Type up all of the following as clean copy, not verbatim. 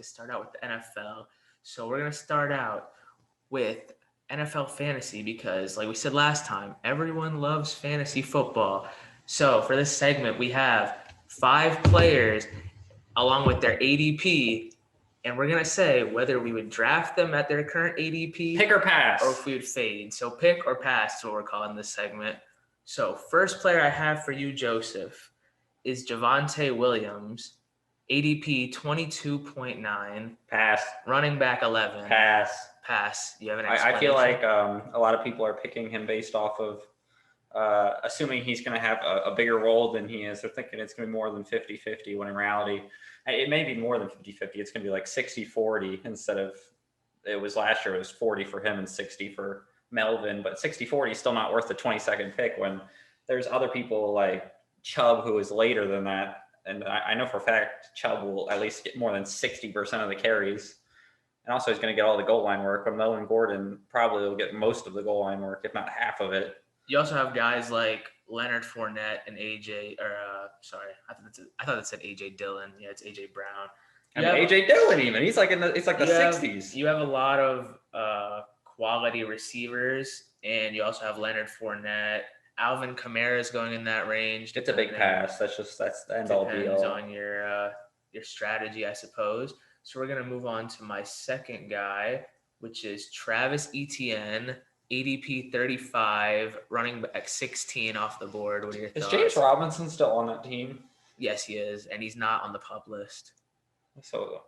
start out with the NFL. So we're going to start out with NFL fantasy because, like we said last time, everyone loves fantasy football. So for this segment, we have 5 players along with their ADP, and we're going to say whether we would draft them at their current ADP. Pick or pass. Or if we would fade. So pick or pass is what we're calling this segment. So first player I have for you, Joseph, is Javonte Williams. ADP 22.9. Pass. Running back 11. Pass. You have an I feel like a lot of people are picking him based off of assuming he's going to have a bigger role than he is. They're thinking it's going to be more than 50-50 when in reality, it may be more than 50-50. It's going to be like 60-40 instead of it was last year. It was 40 for him and 60 for Melvin. But 60-40 is still not worth the 22nd pick when there's other people like Chubb who is later than that. And I know for a fact Chubb will at least get more than 60% of the carries. And also he's going to get all the goal line work. But Melvin Gordon probably will get most of the goal line work, if not half of it. You also have guys like Leonard Fournette and I thought it said AJ Dillon. Yeah, it's AJ Brown. AJ Dillon even. He's like the 60s. You have a lot of quality receivers, and you also have Leonard Fournette. Alvin Kamara is going in that range. It's a big pass. That's the end all be all. Depends on your strategy, I suppose. So we're gonna move on to my second guy, which is Travis Etienne, ADP 35, running back 16 off the board. What are your thoughts? Is James Robinson still on that team? Yes, he is, and he's not on the PUP list. So,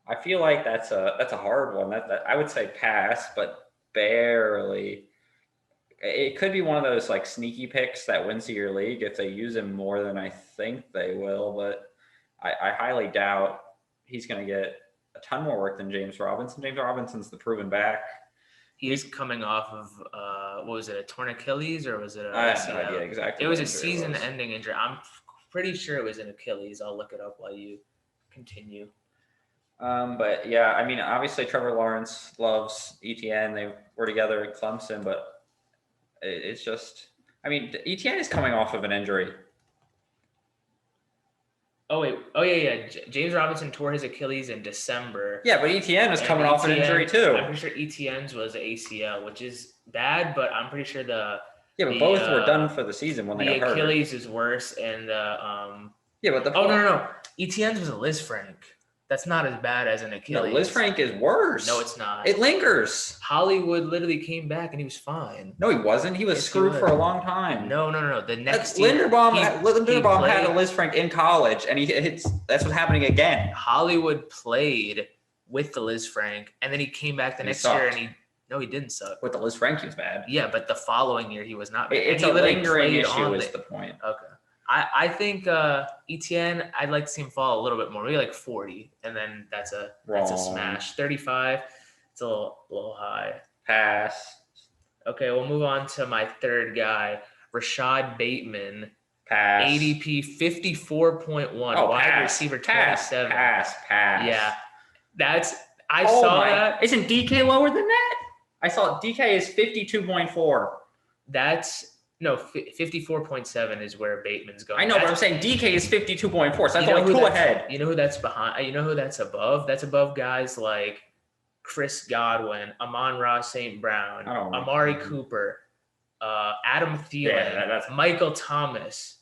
I feel like that's a hard one. That I would say pass, but barely. It could be one of those like sneaky picks that wins to your league if they use him more than I think they will. But I highly doubt he's going to get a ton more work than James Robinson. James Robinson's the proven back. He's coming off of what was it, a torn Achilles or was it a I have no idea exactly. It was a season-ending injury. I'm pretty sure it was an Achilles. I'll look it up while you continue. But yeah, I mean, obviously Trevor Lawrence loves Etienne. They were together at Clemson, but it's just, I mean, Etienne is coming off of an injury. Oh yeah. James Robinson tore his Achilles in December. Yeah, but Etienne is coming off an injury too. I'm pretty sure Etienne's was ACL, which is bad, but I'm pretty sure both were done for the season when they got hurt. The Achilles is worse, and no. Etienne's was a Liz Frank. That's not as bad as an Achilles. No, Liz Frank is worse. No, it's not. It lingers. Hollywood literally came back and he was fine. No, he wasn't. He was screwed for a long time. No. The next Linderbaum had a Liz Frank in college, and that's what's happening again. Hollywood played with the Liz Frank, and then he came back the next year, and he didn't suck. With the Liz Frank, he was bad. Yeah, but the following year he was not bad. It's a lingering issue is the point. Okay. I think Etienne, I'd like to see him fall a little bit more, maybe like 40, and then that's a smash. 35, it's a little high. Pass. Okay, we'll move on to my third guy, Rashad Bateman. Pass. ADP 54.1, wide receiver 27. Pass. Yeah, I saw that. Isn't DK lower than that? I saw DK is 52.4. No, 54.7 is where Bateman's going. I know, but I'm saying DK is 52.4, so that's only 2 ahead. You know who that's behind? You know who that's above? That's above guys like Chris Godwin, Amon-Ra St. Brown, Amari Cooper, Adam Thielen, Michael Thomas,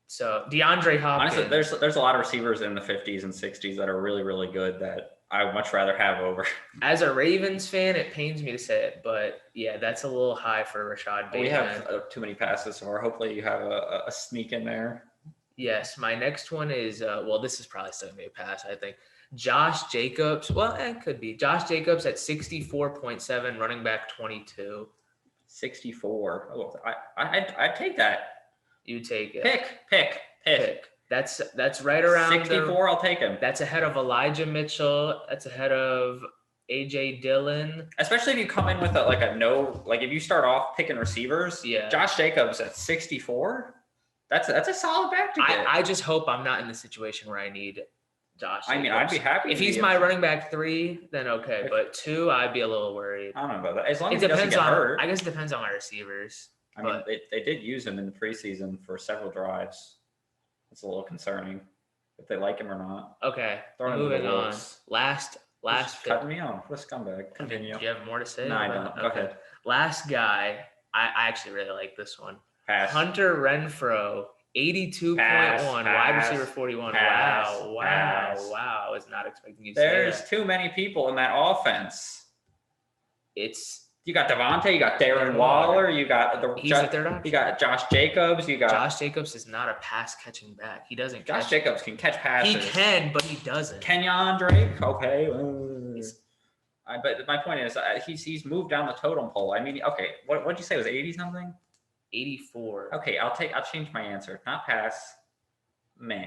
so DeAndre Hopkins. Honestly, there's a lot of receivers in the 50s and 60s that are really, really good that I would much rather have over. As a Ravens fan, it pains me to say it, but yeah, that's a little high for Rashad Bateman. We have too many passes, so hopefully you have a sneak in there. Yes, my next one is, this is probably still going to be a pass, I think. Josh Jacobs. Well, it could be. Josh Jacobs at 64.7, running back 22. 64. Oh, I'd take that. You take it. Pick. That's right around 64. I'll take him. That's ahead of Elijah Mitchell. That's ahead of AJ Dillon. Especially if you come in with if you start off picking receivers. Yeah. Josh Jacobs at 64. That's a solid back to get. I just hope I'm not in the situation where I need Josh Jacobs. I mean, I'd be happy if he's my running back 3, then okay. But 2, I'd be a little worried. I don't know about that. As long as he doesn't get hurt. I guess it depends on my receivers. I mean, they did use him in the preseason for several drives. It's a little concerning. if they like him or not. Okay, Throw him to the moving on. wolves. Last Just pick. cutting me off. What a scumbag. Continue. Do you have more to say? No, I don't. Go ahead. Last guy. I actually really like this one. Pass. Hunter Renfro, 82.1, wide receiver 41. Wow. I was not expecting you to say that. There's too many people in that offense. You got Javonte, you got Darren Waller, you got you got Josh Jacobs, Josh Jacobs is not a pass catching back. He doesn't. Josh Jacobs can catch passes. He can, but he doesn't. Kenyon Drake, okay. But my point is, he's moved down the totem pole. I mean, okay, what'd you say? It was 80 something? 84. Okay, I'll change my answer. Not pass. Meh.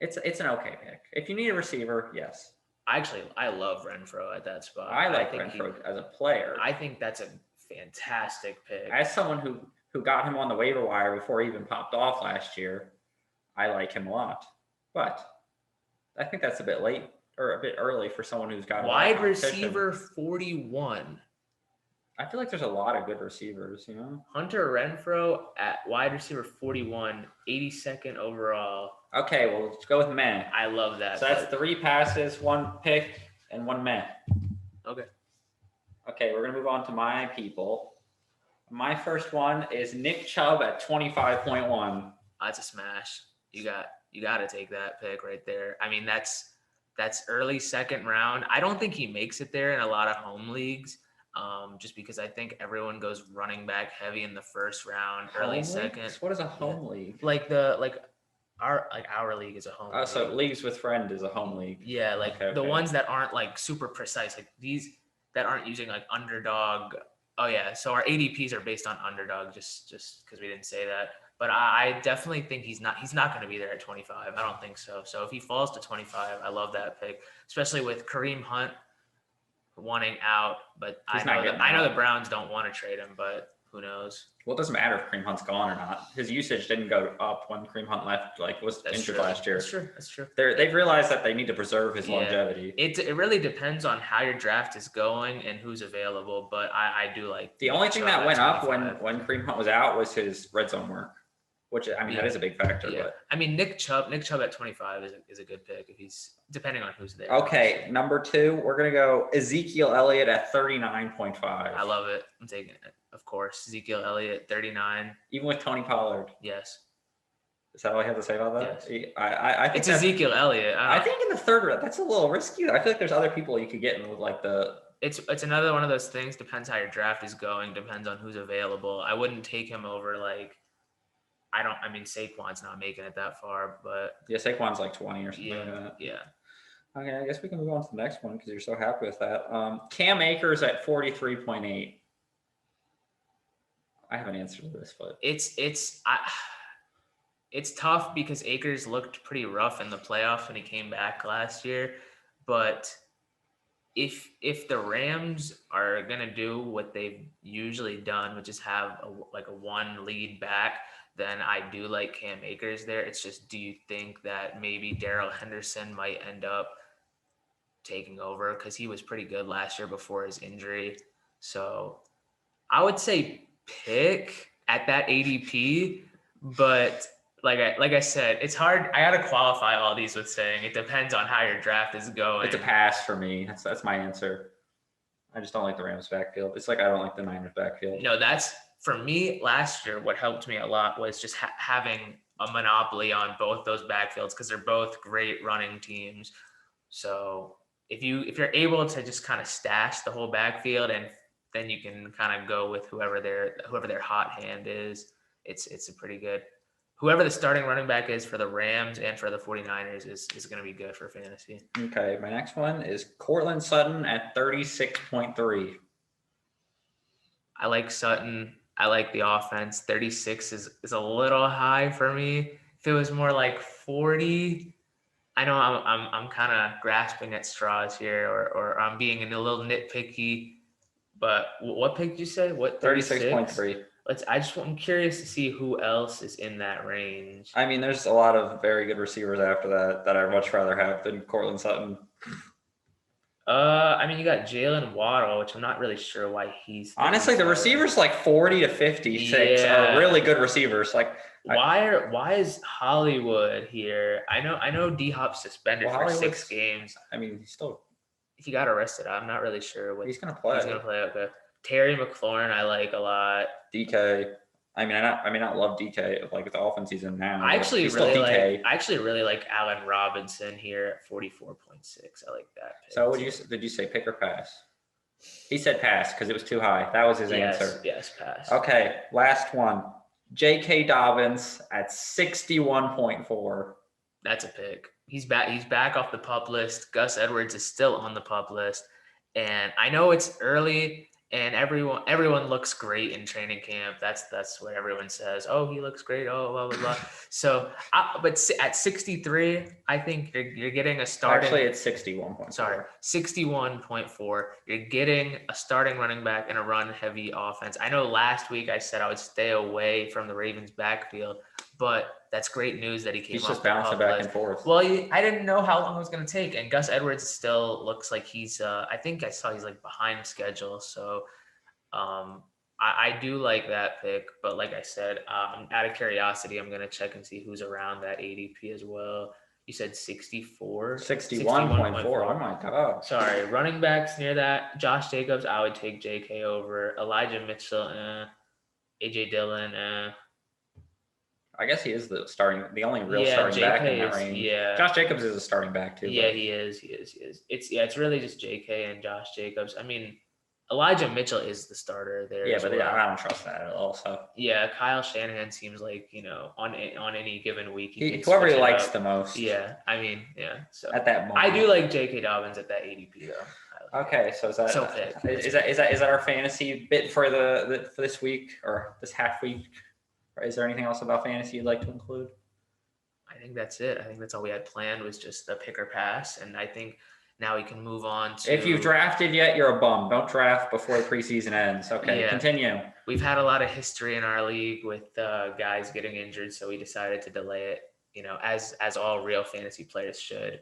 It's an okay pick. If you need a receiver, yes. I love Renfro at that spot. I like Renfro as a player. I think that's a fantastic pick. As someone who got him on the waiver wire before he even popped off last year, I like him a lot. But I think that's a bit late or a bit early for someone who's got wide receiver 41. I feel like there's a lot of good receivers, you know? Hunter Renfro at wide receiver 41, 82nd overall. Okay, well, let's go with meh. I love that. So that's 3 passes, 1 pick, and 1 meh. Okay. Okay, we're going to move on to my people. My first one is Nick Chubb at 25.1. That's a smash. You got to take that pick right there. I mean, that's early second round. I don't think he makes it there in a lot of home leagues. Just because I think everyone goes running back heavy in the first round, early second. What is a home league? Our league is a home league. So leagues with friend is a home league. Yeah, the ones that aren't like super precise, like these that aren't using like underdog. Oh yeah, so our ADPs are based on underdog, just because we didn't say that. But I definitely think he's not going to be there at 25. I don't think so. So if he falls to 25, I love that pick, especially with Kareem Hunt wanting out. But I know the Browns don't want to trade him, but who knows? Well, it doesn't matter if Kareem Hunt's gone or not. His usage didn't go up when Kareem Hunt left, was injured last year. That's true. They've realized that they need to preserve his longevity. It really depends on how your draft is going and who's available. But I do like the only thing that went up when Kareem Hunt was out was his red zone work, which I mean that is a big factor. Yeah. But I mean Nick Chubb at 25 is a good pick if he's depending on who's there. Okay, number 2, we're gonna go Ezekiel Elliott at 39.5. I love it. I'm taking it. Of course, Ezekiel Elliott, 39. Even with Tony Pollard. Yes. Is that all you have to say about that? Yes. I think it's Ezekiel Elliott. I think in the 3rd round, that's a little risky. I feel like there's other people you could get in with It's another one of those things. Depends how your draft is going. Depends on who's available. I wouldn't take him over Saquon's not making it that far, but yeah, Saquon's like 20 or something like that. Yeah. Okay, I guess we can move on to the next one because you're so happy with that. Cam Akers at 43.8. I have an answer to this, but it's tough because Akers looked pretty rough in the playoffs when he came back last year. But if the Rams are gonna do what they've usually done, which is have a 1 lead back, then I do like Cam Akers there. It's just, do you think that maybe Darrell Henderson might end up taking over because he was pretty good last year before his injury? So I would say pick at that ADP, but like I said, it's hard. I got to qualify all these with saying it depends on how your draft is going. It's a pass for me. That's my answer. I just don't like the Rams backfield. It's like I don't like the Niners backfield. No, that's for me. Last year, what helped me a lot was just having a monopoly on both those backfields because they're both great running teams. So if you're able to just kind of stash the whole backfield and then you can kind of go with whoever their hot hand is. It's a pretty good. Whoever the starting running back is for the Rams and for the 49ers is going to be good for fantasy. Okay, my next one is Cortland Sutton at 36.3. I like Sutton. I like the offense. 36 is a little high for me. If it was more like 40, I know I'm kind of grasping at straws here, or I'm being a little nitpicky. But what pick did you say? What 36.3? I'm curious to see who else is in that range. I mean, there's a lot of very good receivers after that I'd much rather have than Cortland Sutton. I mean, you got Jalen Waddle, which I'm not really sure why he's. Honestly, the receivers like 40 to 56 are really good receivers. Like Why is Hollywood here? I know D Hop suspended for 6 games. I mean, he got arrested. I'm not really sure what he's gonna play. He's gonna play. Okay. Terry McLaurin, I like a lot. DK. I mean, I love DK. Like the offense he's in now. I actually really like Allen Robinson here at 44.6. I like that pick. So did you say pick or pass? He said pass because it was too high. That was his answer. Yes, pass. Okay, last one. J.K. Dobbins at 61.4. That's a pick. He's back off the PUP list. Gus Edwards is still on the PUP list. And I know it's early and everyone looks great in training camp. That's what everyone says. Oh, he looks great. Oh, blah, blah, blah. So, but at 63, I think you're getting a starting. Actually, it's 61.4. Sorry, 61.4. You're getting a starting running back in a run-heavy offense. I know last week I said I would stay away from the Ravens' backfield, but that's great news that he came off. He's just bouncing back and forth. Well, I didn't know how long it was going to take, and Gus Edwards still looks like he's. I think I saw he's like behind schedule, so I do like that pick. But like I said, out of curiosity, I'm going to check and see who's around that ADP as well. You said 64? 61.4. Oh my God. Sorry, running backs near that. Josh Jacobs, I would take JK over. Elijah Mitchell, AJ Dillon, I guess he is the only real starting back in that range. Yeah. Josh Jacobs is a starting back too. Yeah, he is. It's really just JK and Josh Jacobs. I mean, Elijah Mitchell is the starter there. Yeah, but I don't trust that at all. So yeah, Kyle Shanahan seems like, on any given week whoever he likes the most. Yeah, I mean, yeah. So at that moment, I do like J.K. Dobbins at that ADP though. Okay, so is that our fantasy bit for for this week or this half week? Or is there anything else about fantasy you'd like to include? I think that's it. I think that's all we had planned was just the pick or pass, and I think now we can move on to. If you've drafted yet, you're a bum. Don't draft before the preseason ends. Okay, yeah. Continue. We've had a lot of history in our league with guys getting injured, so we decided to delay it. As all real fantasy players should.